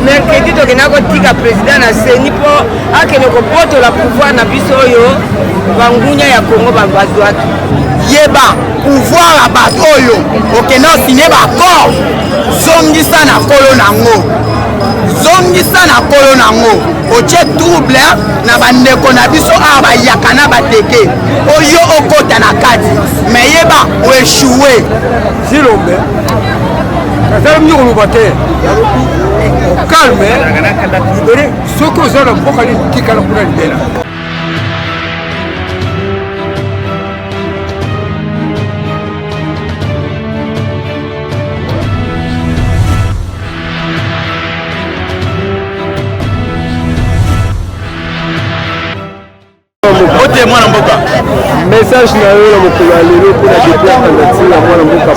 mercredi tokenda kotika président na seni mpo akende kobotola pouvoir na biso oyo bangunya ya Congo bazwaki yeba pouvoir ya bato oyo okende osine baccord zongisa na kolo nango zongisa na kolo nango otie trouble na bandeko na biso awa bayaka na bateke oyo okota na kati me yeba oeshue zilombe kazala mnyokoloba te calme libere soki oza na mboka tikala kuna libela mwana mboka message na yo na mokolo ya lelo mpona déploie candidature ya mwana mboka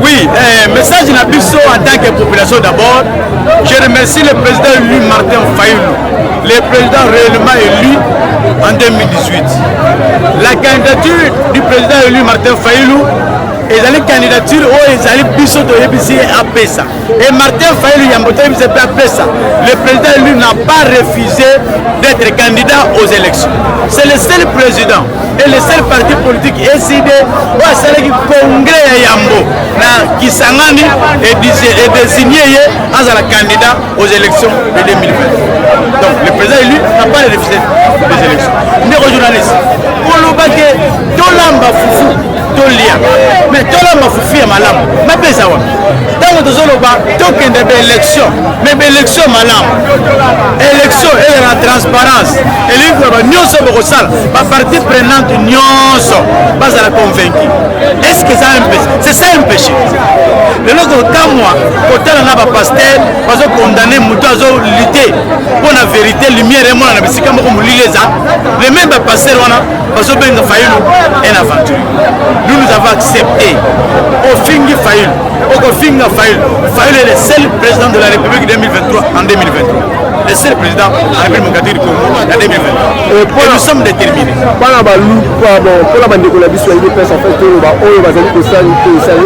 oui message na biso en tant que population d'abord je remercie le président élu Martin Fayulu le président réellement élu en 2018 la candidature du président élu Martin Fayulu ezali candidature oyo ezali biso toyebisi apesa et Martin Fayulu yamboto yebisi pe apesa le président élu n'a pas refusé d'être candidat aux élections c'est le seul président et le seul parti politique SID oyo asalaki congrès ya yambo na Kisangani et désigné ye azala candidat aux élections de 2020 donc le président élu n'a pas refusé les élections ndeko journaliste olobaki tolamba fufu tolia mais tolamba fufu ya malamu mapesa wa ntango tozoloba tokende baélection mais baélection malamu élection eza na transparence elingi koyeba nyonso bokosala baparti prenante nyonso bazala convaincu est-ce que c'est ça un péché lelo kokamwa kotala na bapaster bazokondane moto azolite mpo na vérité lumière emona na bisika moko molili eza le même bapaster wana bazobenga Fayulu un aventurier nous avons accepté ofingi Fayulu okofinga Fayulu est le seul président de la République 2023 en 2023 le seul président de la République démocratique du Congo en 2023 et nous sommes déterminés mpona mpona bandeko na biso ya UDPS en fait oyo bazali kosali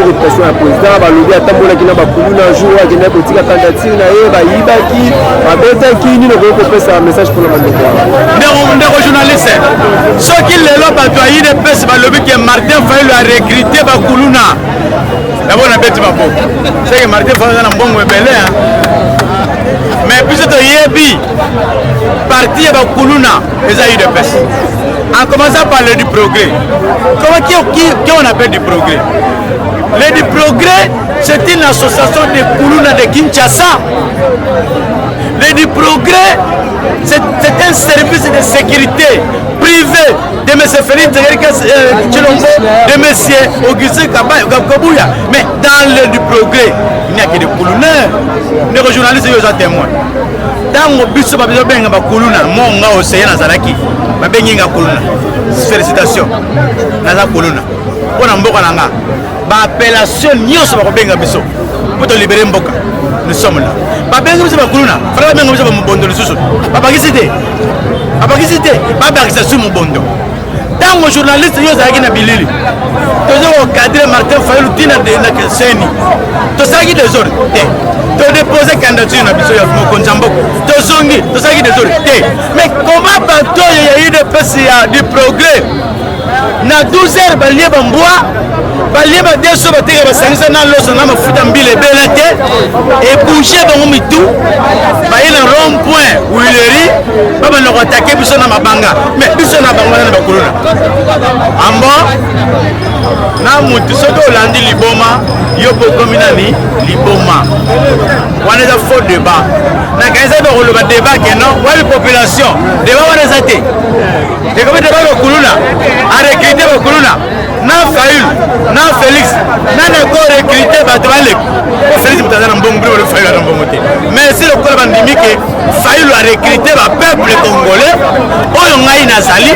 répression ya président balobi atambolaki na bakulu na jour akendaki kotika candidature na ye bayibaki babetaki nini okoki kopesa message mpona bandeko ndeko journaliste soki lelo bato ya UDPS balobi ke Martin Fayulu a recruté bakulu na d'abord na beti maboko c'est que Martin Fayulu na mbongo ebele mais biso toyebi parti ya bakuluna eza UDPS en commençant par le du progrès qui on appelle du progrès le du progrès c'est une association de kuluna de Kinshasa le du progrès c'est un service de sécurité privé de M. Félix Tshilombo, de M. Augustin Kabouya. Mais dans le du progrès, il n'y a que des coulonneurs. Les journalistes sont témoins. Dans le but, il y a des coulonneurs. Moi, on a océan à Zalaki. Il y a des coulonneurs. Félicitations. Naza coulonneurs. On a beaucoup d'anga. L'appellation, nous sommes biso pour te libérer Mboka. Nous sommes là. Papa, nous sommes coulonneurs. Frère, nous sommes bondo le sous. Papa, qui c'était? Papa, qui c'était? Papa, qui c'était mon bondo. Dans le journaliste, nous avons dit Bilili. Nous avons cadré Martin Fayulu Tina de Seni. Nous avons dit des ordres. Nous avons déposé candidature dans le Konjambok. Nous avons dit des ordres. Mais comment il y a eu des PCA du progrès? Na 12 heures, il y a un bois. Balie ba deso ba teke ba sangisa na loso na mafuta mbile belate et bouger bango mitu ba ila rond point Willery ba ba noko attaquer biso na mabanga mais biso na bango na bakuluna ambo na mutu soto olandi liboma yo bokomina ni liboma wana za faux débat na kaisa ba koloba débat que non wali population débat wana zate et comme débat bakuluna a recruter bakuluna na Fayulu na Félix na ko recruter bato balek ko Félix mutazana mbongo bro le Fayulu na mbongo te mais si le oyo bandimi ke Fayulu a recruté ba peuple congolais oyo ngai nazali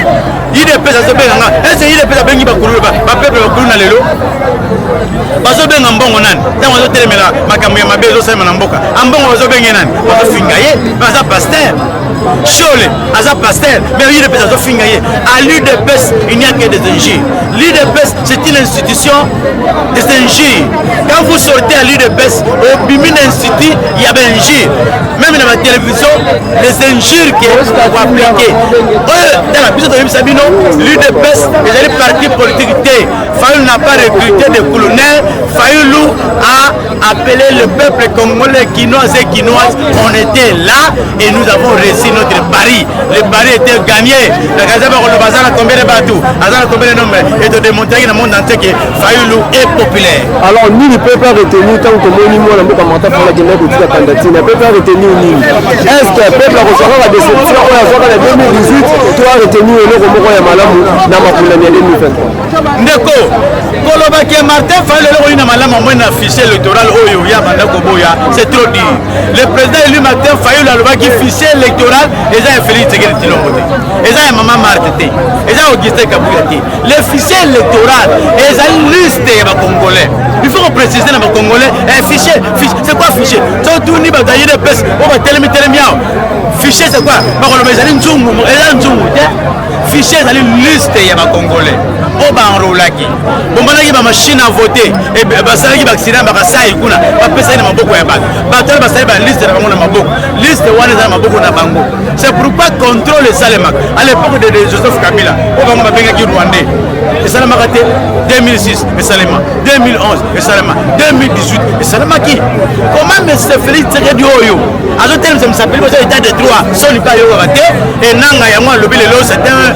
IDPS azobenga nga est-ce que IDPS abengi bakulu ba peuple bakulu na lelo bazobenga mbongo nani ntango bazotelemela makambo ya mabe ezosalema na mboka ambongo bazobenga nani bazofinga ye baza pasteur Chole aza pasteur mais l'IDPS azofinga ye à l'IDPS il n'y a que des injures. L'IDPS c'est une institution des injures. Quand vous sortez à l'IDPS au bimi d'institut il y a des injures. Même dans la télévision les injures qui sont appliquées dans la puissance de Sabino l'IDPS les partis politiques Fayulu n'a pas recruté des colonels. Fayulu a appelé le peuple congolais quinois et quinoises. On était là et nous avons réussi notre pari. Le pari était gagné. La Gazette a combien de bateaux, combien de nombres et de démontrer dans le monde entier que Fayulu est populaire. Alors, ni le peuple a retenu tant que moi, ni moi, pour la candidature, le peuple a retenu ni. Est-ce que le peuple a reçu la déception en 2018 toi retenu le Romo ya Malamu dans ma couleur 2023? Ndeko, Kolobaki Martin Fayulu na Malamu moins affiché électoral Oyo ya Bandako Boya, c'est trop dur. Le président élu Martin Fayulu a qui fichier électoral et ça est Félix Tshisekedi Tshilombo. Et ça est Maman Martin. Et ça est Augustin Kabila. Le fichier électoral et ça une liste des Congolais. Il faut préciser dans les Congolais un fichier. C'est quoi fichier? C'est tout ni bataille de peste. On va tellement fichier c'est quoi? Par contre, mais une zoom, fichier c'est une liste des Congolais. On va enrôler. Bon, on a machine à voter. Et bah ça qui va accident, bah ça y est kuna. Pas personne n'a beaucoup de bac. Bah toi bah ça y est liste de la Maboko. Liste de Wane dans Maboko na Bango. C'est pourquoi contrôler Salema. À l'époque de Joseph Kabila, on va m'appeler qui Rwandais. Et Salema raté 2006 et Salema 2011 et Salema 2018 et Salema qui? Comment M. Félix Tshisekedi Oyo? À ce terme, ça me s'appelle parce que l'état de droit. Son pas yo raté et nanga yamwa lobby le lot c'est un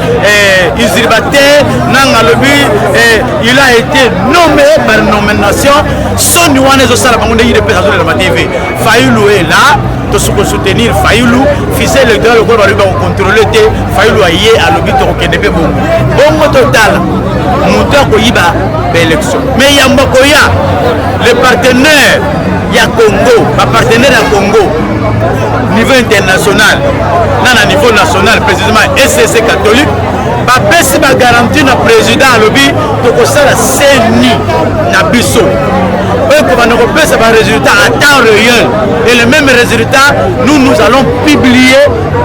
usurpateur nanga lobby il a été nommé par nomination son Wane zo sala bango de pesa sur la TV. Fayulu est là. De soutenir Fayulu, fils électoral au va contrôler Fayulu aïe à l'objet de Rokenebe Bongo. Bongo total, monteur Koyiba, l'élection. Mais Yambokoya, le partenaire, il y a Congo, ma partenaire à Congo, niveau international, non à niveau national, précisément SCC catholique, si ma garantie na président à l'objet de la CENI Nabiso. Pour un résultat à temps réel et le même résultat nous allons publier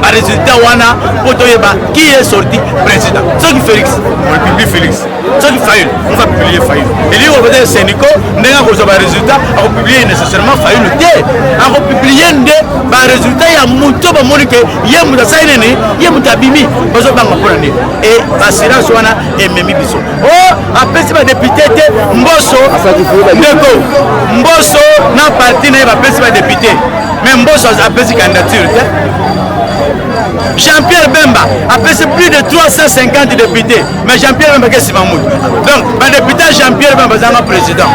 un résultat wana pour qui est sorti président. Ce qui Félix, on le publie Félix. Ce qui Fayulu, on va publier Fayulu. Et lui on va dire Sénico, on a un résultat, on va publier nécessairement Fayulu. On va publier un résultat, il y a Mouto Monique, il y a Mouta Saïnene, il y a Mouta Bimi, et l'assurance wana et Memi Bisso. Oh, après c'est ma député Mbosso, Ndeko. Mbosso n'a parti n'a pas pris député mais Mbosso a pris candidature. Jean-Pierre Bemba a pris plus de 350 députés mais Jean-Pierre Bemba qu'est-ce Mamoud donc le député Jean-Pierre Bemba est un président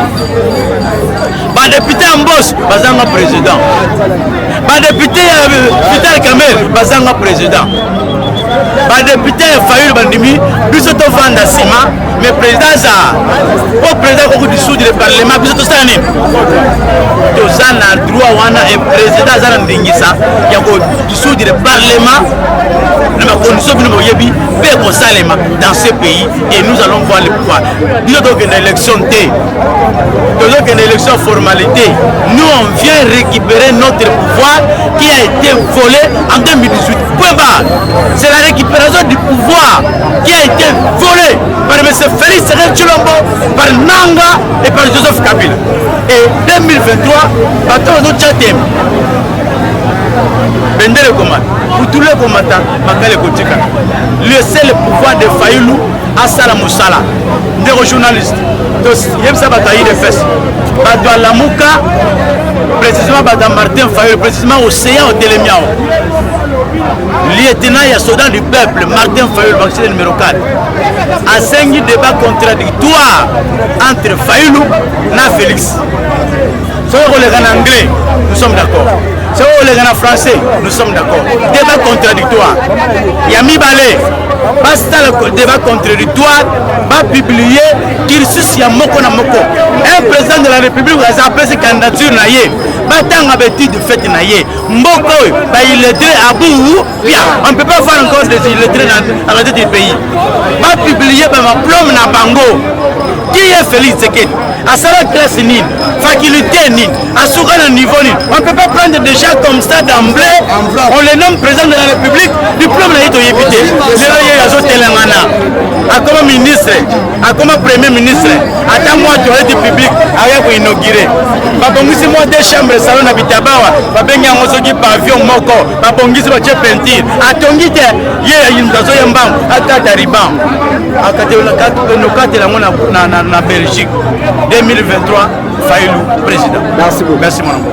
le député Mbosso est un président le député Vital Kamel est un président le député Fayulu Bandimi bisoto vanda sima mais président ça au président ko dissoudre le parlement bisoto sani to sana droit wana et président ça ndingisa ya ko dissoudre le parlement na condition bino yebi pe ko salema dans ce pays et nous allons voir le pouvoir bisoto que l'élection té donc une élection formalité nous on vient récupérer notre pouvoir qui a été volé en 2018 point barre c'est la récupération du pouvoir qui a été volé par M. Félix Tshilombo, par Nanga et par Joseph Kabila. Et 2023, bateau de Tchatem. Bendele Komata, pour tous les combattants, Makale Kotika. Le seul pouvoir de Fayulu à Salah Moussala, des journalistes. Donc, il y a ça bataille de fesses. Bateau Lamouka, précisément Bateau Martin Fayulu, précisément Océan au Télémiao. Lieutenant et soldat du peuple, Martin Fayulu, vacciné numéro 4, a 5 débats contradictoires entre Fayulu et Félix. Si on regarde en anglais, nous sommes d'accord. C'est où les gars français, nous sommes d'accord. Débat contradictoire. Yami Balé, basta le débat contradictoire, va publier qu'il suit Moko na Moko. Un président de la République a appelé ses candidatures naïe. Batang a bêti de fête naïe. Moko, il est très à bout. Bien, on ne peut pas faire encore des illettrés dans la tête du pays. Va publier ma plombe na Bango. Qui est Félix Tshisekedi? À sa classe nine, faculté nine, à ce niveau nine. On ne peut pas prendre des gens comme ça d'emblée. On les nomme président de la République, diplôme là, il est évité. Comme ministre, comme premier ministre, attends moi tu as été public, rien pour inaugurer. Babongisi moi des chambres salon à Bitabawa, babengi en osoki pavillon moko, babongisi ba che peinture. Atongite, yé une gazo yambam, akata riban. Akata no kate la mona na Belgique. 2023, Fayoulou, président. Merci beaucoup. Merci mon ami.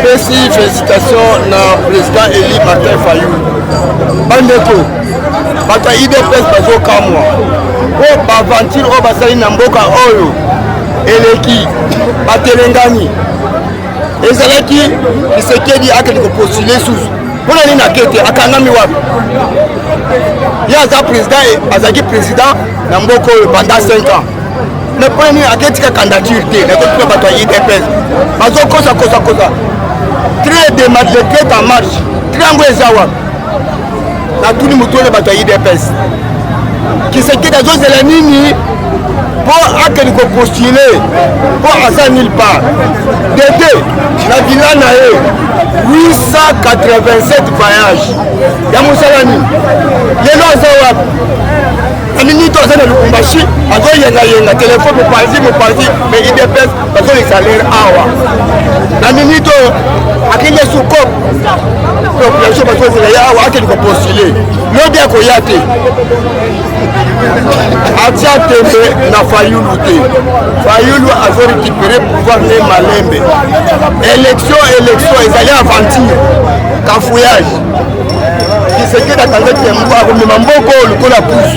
Merci, félicitations au président Eli Martin Fayoulou. Bandeko, bata IDPS bazo kamwa. O bavantir o basali na mboka oyo eleki batelengani. Ezalaki Tshisekedi akeli ko postuler sous. Pona ni na kete akangami wapi? Ya za président azaki président na mboka oyo pendant 5 ans. Mais pour nous, à quelle candidature tu es, les autres batailles IDPS. Parce que ça. Très de très en marche. Très en Zawa. La tout le monde de bataille IDPS. Qui se quitte à José Lenini pour accueillir postuler pour Asa nulle part. D'été, la villa nae 887 voyages. Yamoussalani. Yelo Zawa. Minute aux années de Lumbashi, à quoi il y a un téléphone pour partir, mais il dépasse parce que les salaires awa. La minute à qui est sous cop, population parce que c'est awa qui est postulé. Le bien qu'on y a été. Atia Tembe n'a Fayoulou lutter. Fayoulou a récupéré pouvoir les Malembe. Élection, ils allaient aventure. Cafouillage. Qui se quitte à Tanzanie, qui est Mboko, le coup la pousse.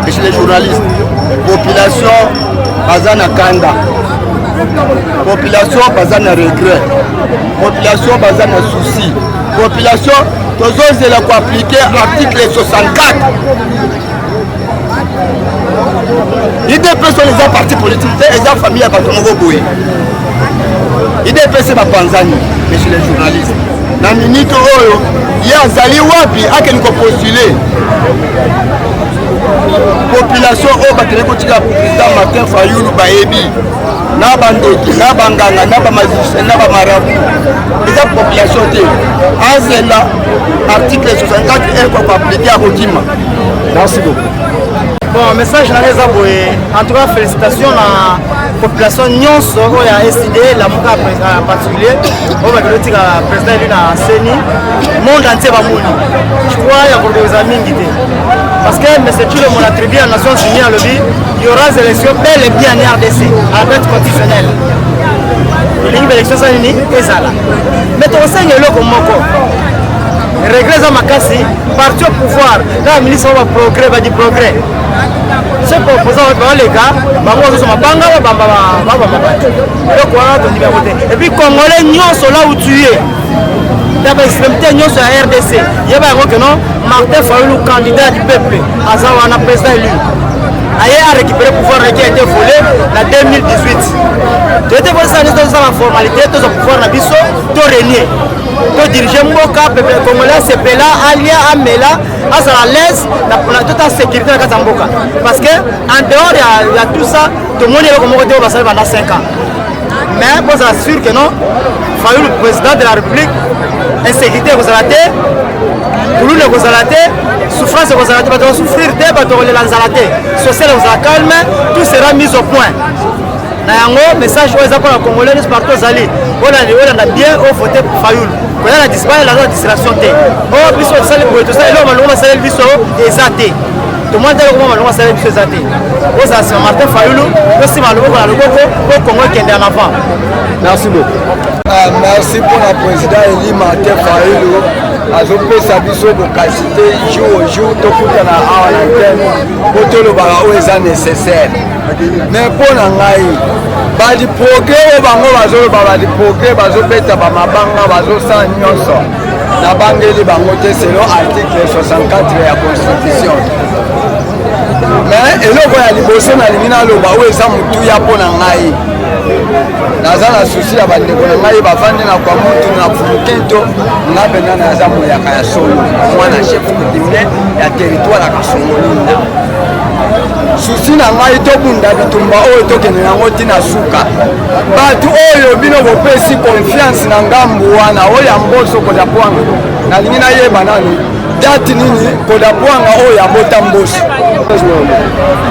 Et chez les journalistes, population, Bazana Kanda. Population, Bazana regret. Population, Bazana souci. Population, tous ceux qui ont appliqué l'article 64. IDP sont les partis politiques, les familles à Batongo Boé. IDP c'est ma Panzani, mais chez les journalistes. Dans la minute où il y a Zali Wapi, à quel niveau postuler. Population au Batéléko Tika, président Martin Fayoulou Baébi, Nabandeki, Nabanganga, Nabamazicien, Nabamarabu. Les populations, c'est l'article 64 est pour appliquer à Rodima. Merci beaucoup. Bon, message na les aboyés. En tout cas, félicitations à la population nyonso qui a décidé la mouka en particulier. On va dire que le président est à Seni. Le monde entier va mourir. Je crois qu'il y a pour des amis qui parce que M. Tchilo mon attribué à la Nations Unies à l'OBI, il y aura des élections bel et bien en RDC, à la date constitutionnelle. L'élection c'est unique et ça là. Mais ton enseigne le comme moko. Regrets à Makassi, parti au pouvoir, quand le ministre va progrès, va dire progrès. Ce proposant les gars, et puis Congolais nyons sont là où tu es. D'abord extrémité nyons sur la RDC. Il y a que non, Martin Fayoulou candidat du peuple, Azawana président élu. Aïe a récupéré le pouvoir qui a été volé en 2018. Tu étais pour ça, la formalité, tout le pouvoir Nabiso, tout régner. Tout diriger Mboka, peuple congolais, c'est Pela, Alia, Amela, à l'aise, toute la sécurité dans la Mboka. Parce qu'en dehors de tout ça, tout le monde est comme pendant 5 ans. Mais pour s'assurer que non, Fayoulou, le président de la République, insécurité vous a raté, boulot vous a raté, souffrance vous a raté, vous souffrir, vous a raté, social vous a calme, tout sera mis au point. Un message aux Congolais partout aux alliés. On a bien voté pour Fayoulou. On a disparu la distraction. On a pu se saluer pour tout ça. Et là, on a salué le biseau et zaté. Tout le monde a dit qu'on a salué le biseau zaté. On a salué Martin Fayoulou. Merci Malou, pour Congo qui est en avant. Merci beaucoup. Merci pour la présidente Eli Martin Fayoulou. azopesa biso bokasite jour au jour tokutana awa na ntene po tolobaka oyo eza nécessaire. Mais mpo na ngai badi progrès oyo bango bazoloba badi progrès bazobeta bamabanga bazosala nyonso nabangeli bango te selon article 64 ya constitution. Mais eloko ya liboso nalingi naloba oyo eza motuya mpo na ngai naza na susi ya bandeko na ngai bavandi na kwa mutu na fumukinto nga mpenza naza moyaka ya solo mwana chef coutumier ya territoire ya Kasongolinda. Susi na ngai tobunda bitumba oyo tokende yango ntina suka bato oyo bino bopesi confiance na ngambu wana oyo ya mboso kodapwanga nalingi nayeba nani date nini kodapwanga oyo ya mbota mboso.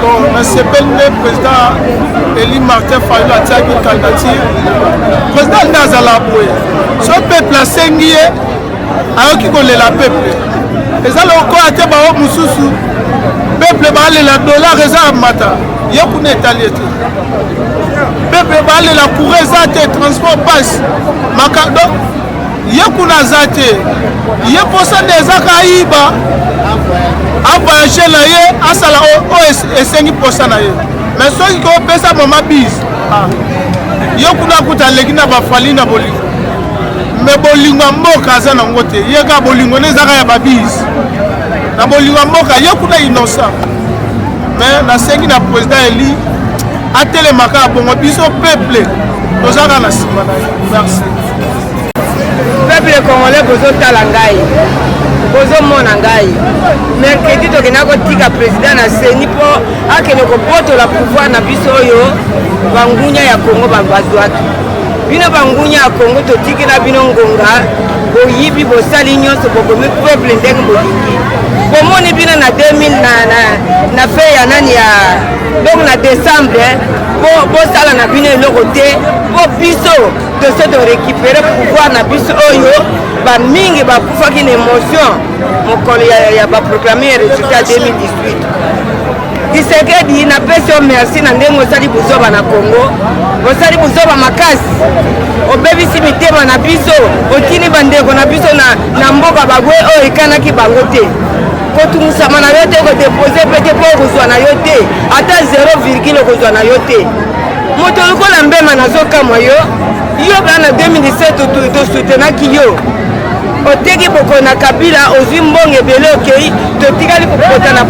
Bon, nasepeli nde président Eli Martin Fayulu atiaki candidature président nde azala boye so peuple asengi ye ayoki kolela peuple eza lokola te bao mosusu peuple baalela dollar eza mata ye kuna etali ete peuple baalela courant eza te transport passe makado ye kuna aza te ye posa nde ezaka ayiba avoyage na ye asala oyo esengi posa na ye mais soki kopesa mama bise ye kuna akuta aleki na bafali na bolingo me bolingo ya mboka aza nango te ye ka bolingo nde ezaka ya babise na bolingo ya mboka ye kuna innocent mais nasengi na président Eli atelemaka bongo biso peuple tozaka na nsima na ye. Merci. Peuple congolais bozotala ngai bozomona ngai mercredi tokenda kotika président na seni mpo akende kobotola pouvoir na biso oyo bangunya ya Congo bazwaki bino bangunya ya Congo totiki na bino ngonga boyibi bosali nyonso bokomi peuple ndenge bolingi bomoni bino na 2000 na fe ya nani ya donc na décembre bosala na bino eloko te po biso toso to récupérer pouvoir na biso oyo bamingi bakufaki na émotion mokolo ya baproclame résultat 2018 Tshisekedi napesi yo merci na ndenge osali buzoba na Congo osali buzoba makasi obebisi mitema na biso otini bandeko na biso na mboka bagwe oyo ekanaki bango te kotungisama na yo te kodepose pete mpo kozwa na yo te ata 0,0 kozwa na yo te moto lokola mbema nazokamwa yo bana 2017 tosutenaki yo oteki boko na Kabila ozwi mbongo ebele okei totikali kopotana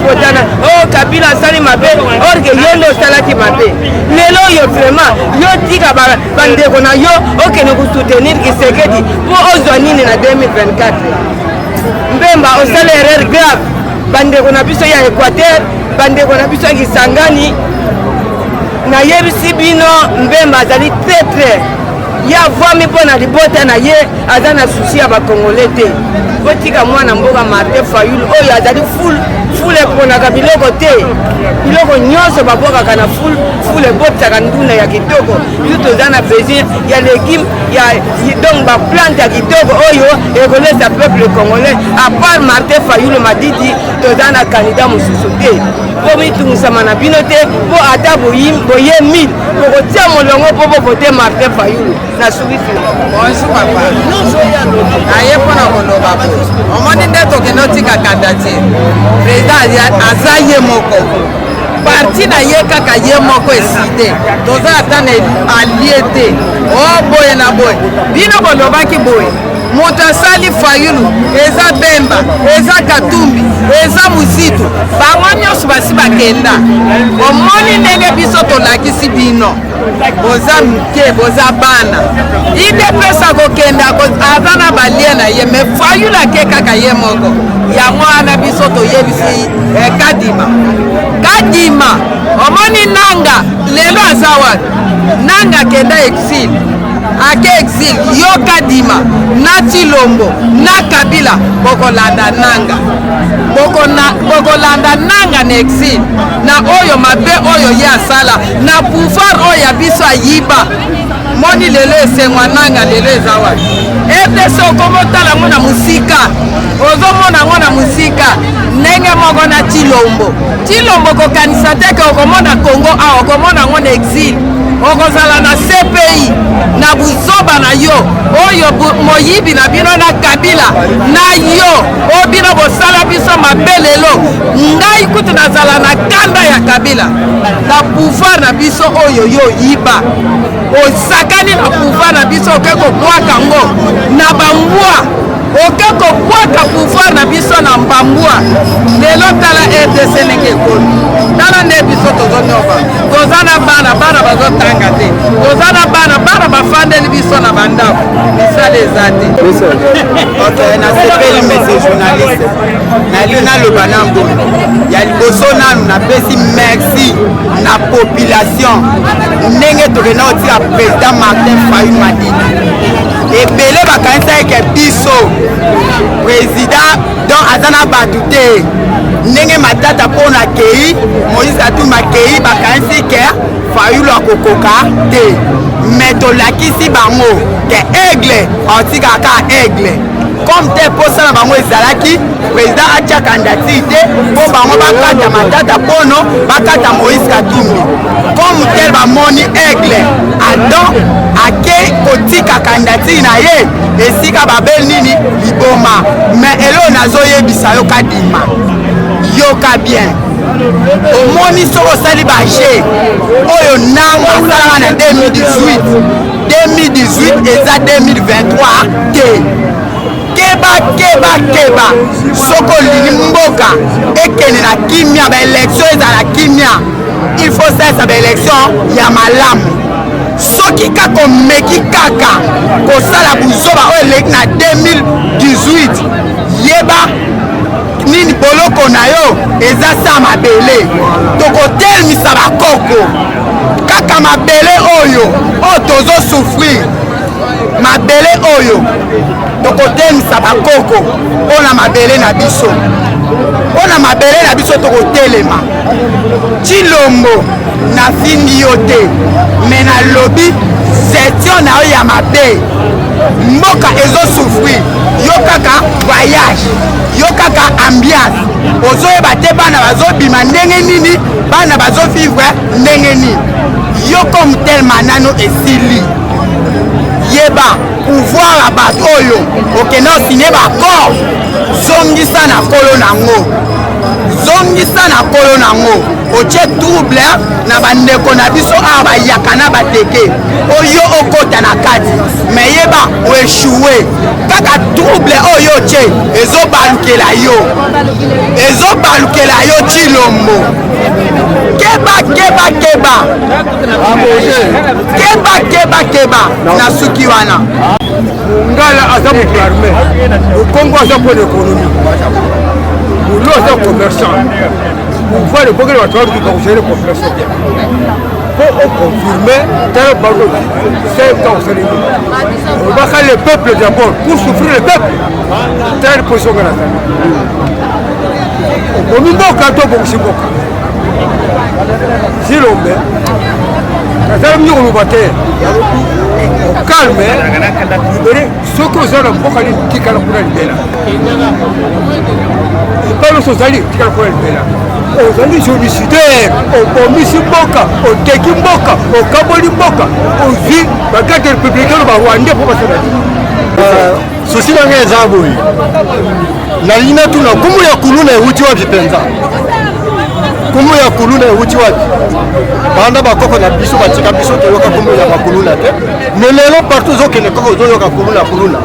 oyo Kabila asali mabe orke yo nde osalaki mabe lelo oyo vraiment yo tika bandeko na yo okende kosoutenir Tshisekedi mpo ozwa nini na 2024 mbemba osala erreur grave bandeko na biso ya Equateur bandeko na biso ya Kisangani nayebisi bino mbemba azali très ya vwami mpo na libota na ye aza na susi ya bakongole te otika mwana mboka Martin Fayulu oyo azali fule eponaka biloko te biloko nyonso babokaka na fule ebotisaka ndunda ya kitoko biso toza na besoin ya légume donc baplante ya kitoko oyo ekolesa peuple congolais à part Martin Fayulu Madidi toza na candidat mosusu te po mitungisama na bino te po ata boye 1000 bokotia molongo mpo bovote Martin Fayulu na sukisi bonjour papa naye mpona koloba bo omoni nde tokende otika candidature président aza ye moko parti na ye kaka ye moko eside toza ata na alie te o boye na boye bino bolobaki boye moto asali Fayulu eza Bemba eza Katumbi eza Muzitu bango nyonso basi bakenda omoni ndenge biso tolakisi bino boza mike boza bana idepesa kokenda aza na balie na ye me Fayulu ake kaka ye moko yango wana biso toyebisi Kadima omoni nanga lelo aza wapi nanga kenda exil ake exil yo Kadima na Chilombo na Kabila bokolanda nanga bokolanda nanga na exil na oyo mabe oyo ye asala na pouvoir oyo ya biso ayiba moni lelo esengwa nanga lelo eza wapi rdc okomotala ngo na musika ozomona ngo na musika ndenge moko na Chilombo kokanisa te ke okomona Congo awa okomona ngo na exil okozala na CPI na buzoba na yo oyo moyibi na bino na Kabila na yo o bino bosala biso mabe lelo ngai kutu nazala na kanda ya Kabila na pouvoir na biso oyo yo yiba osakani na pouvoir na biso oke kokwaka ngo na bambwa oke kokwaka pouvoir na biso na mbambwa lelo tala RDC ndenge ekoli tala nde biso tozonyoba toza na bana bazotanga te toza na bana bafandeli biso na bandako misala eza te nasepeli mese journaliste nalingi naloba na mbongo ya liboso nanu napesi merci na population ndenge tokenda kotika président Martin Fayulu Madidi ebele bakanisa eke biso président donc aza na bato te ndenge matata mpo na kei Moïse Katumbi akei bakanisi ke Fayulu akokoka te me tolakisi bango ke aigle aotikaka aigle comme te mposala bango ezalaki président atia candidature te mpo bango bakata matata mpono bakata Moïse Katumbi comme tel bamoni aigle Adam ake kotika candidature na ye esika babel nini liboma mais elo nazoyebisa yo kadima yoka bien omoni soko osali baje oyo nanga asalaka na 2018 eza 2023 te keba soko olingi mboka ekende na kimia baélection ezala kimia il faut salisa baélection ya malamu soki kaka omeki kaka kosala buzoba oyo eleki na 2018 yeba nini boloko na yo eza sa mabele tokotelemisa bakoko kaka mabele oyo tozosouffrir mabele oyo tokotelemisa bakoko mpona mabele na biso tokotelema Chilombo nafindi yo te me nalobi gestion na yo ya mabe mboka ezosouffrir yo kaka voyage yo kaka ambiance ozoyeba te bana bazobima ndenge nini bana bazovivre ndenge nini yo comme tel manano esili yeba pouvoir ya bato oyo okende osine bakor zongisa na kolo nango otie trouble na bandeko na biso awa bayaka na bateke oyo okota na kati me yeba oeshue kaka trouble oyo otie ezobalukela yo Chilombo keba na suki wana ngala aza moto arme okongo aza mpona économie olo aza commerçant pouvoir ebongeli bato baluki bakosali population te mpo oconfirme tala bango 5 ans osali nini obaka le peuple d'abord pour souffrir le peuple tala position nga nazali okomi mboka to obongisi mboka Chilombo nazali mingi koloba te calme libere soki oza na mboka nini tikala kuna libela epaloso ozali tikala kuna libela ozali génocidaire obomisi mboka oteki mboka okaboli mboka ozwi bagarde républicaine barwandais mpo basala sosi na ngai eza boye nalingi natuna nkumu ya kuluna ewuti wapi mpenza nkumu ya kuluna ewuti wapi banda bakoko na biso batika biso toyoka nkumu ya bakuluna te me lelo partout ozokende kaka ozoyoka kuluna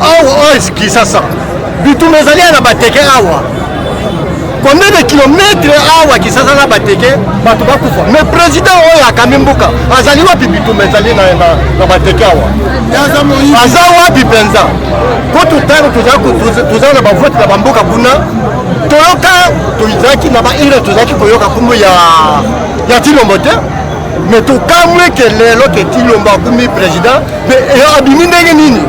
awa kisasa bitume ezali na bateke awa combien de kilomètres awa kisasa na bateke bato bakufa mais président oyo akami mbuka azali wapi bitume ezali na bateke awa aza wapi mpenza po tutano tozala na bavote na bamboka kuna toyoka toizalaki na baire tozalaki koyoka nkumbu ya Chilombo te me tokamwe ke lelo ke Chilombo akumi président me abimi ndenge nini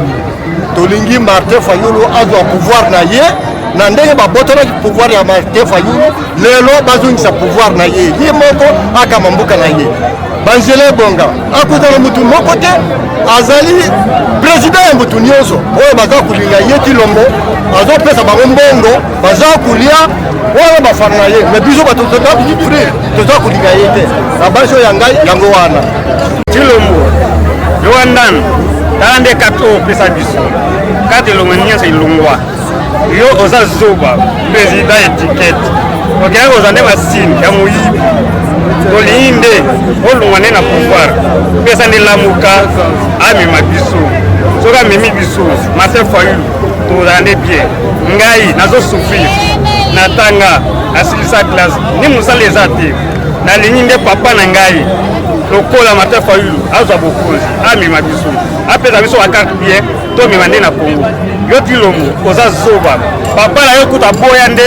tolingi Martin Fayulu azwa pouvoir na ye na ndenge babotanaki pouvoir ya Martin Fayulu lelo bazongisa pouvoir na ye moko akama mboka na ye banzela ebonga akutana mutu moko te azali président ya mutu nyonso oyo baza kolinga ye ti lombo azopesa bango mbongo baza kolia oyo bafana na ye me biso bato toza kolinga ye te na basi oyo ya ngai yango wana ti lombo yo wandana tala nde kati oyo opesa biso kati elongo nyonso elongwa yo oza zoba président étiquette okende kozwa nde masini ya moyibi tolingi nde olongwa nde na pouvoir pesa nde lamuka amema biso soki amemi biso Martin Fayulu tozala nde bien ngai nazosouffrir natanga nasilisa classe ni mosala eza te nalingi nde papa na ngai lokola Martin Fayulu azwa bokonzi amema biso apesa biso bakarte bien tomema nde na Congo yo ti lombo oza zoba papa na yo kuta boya nde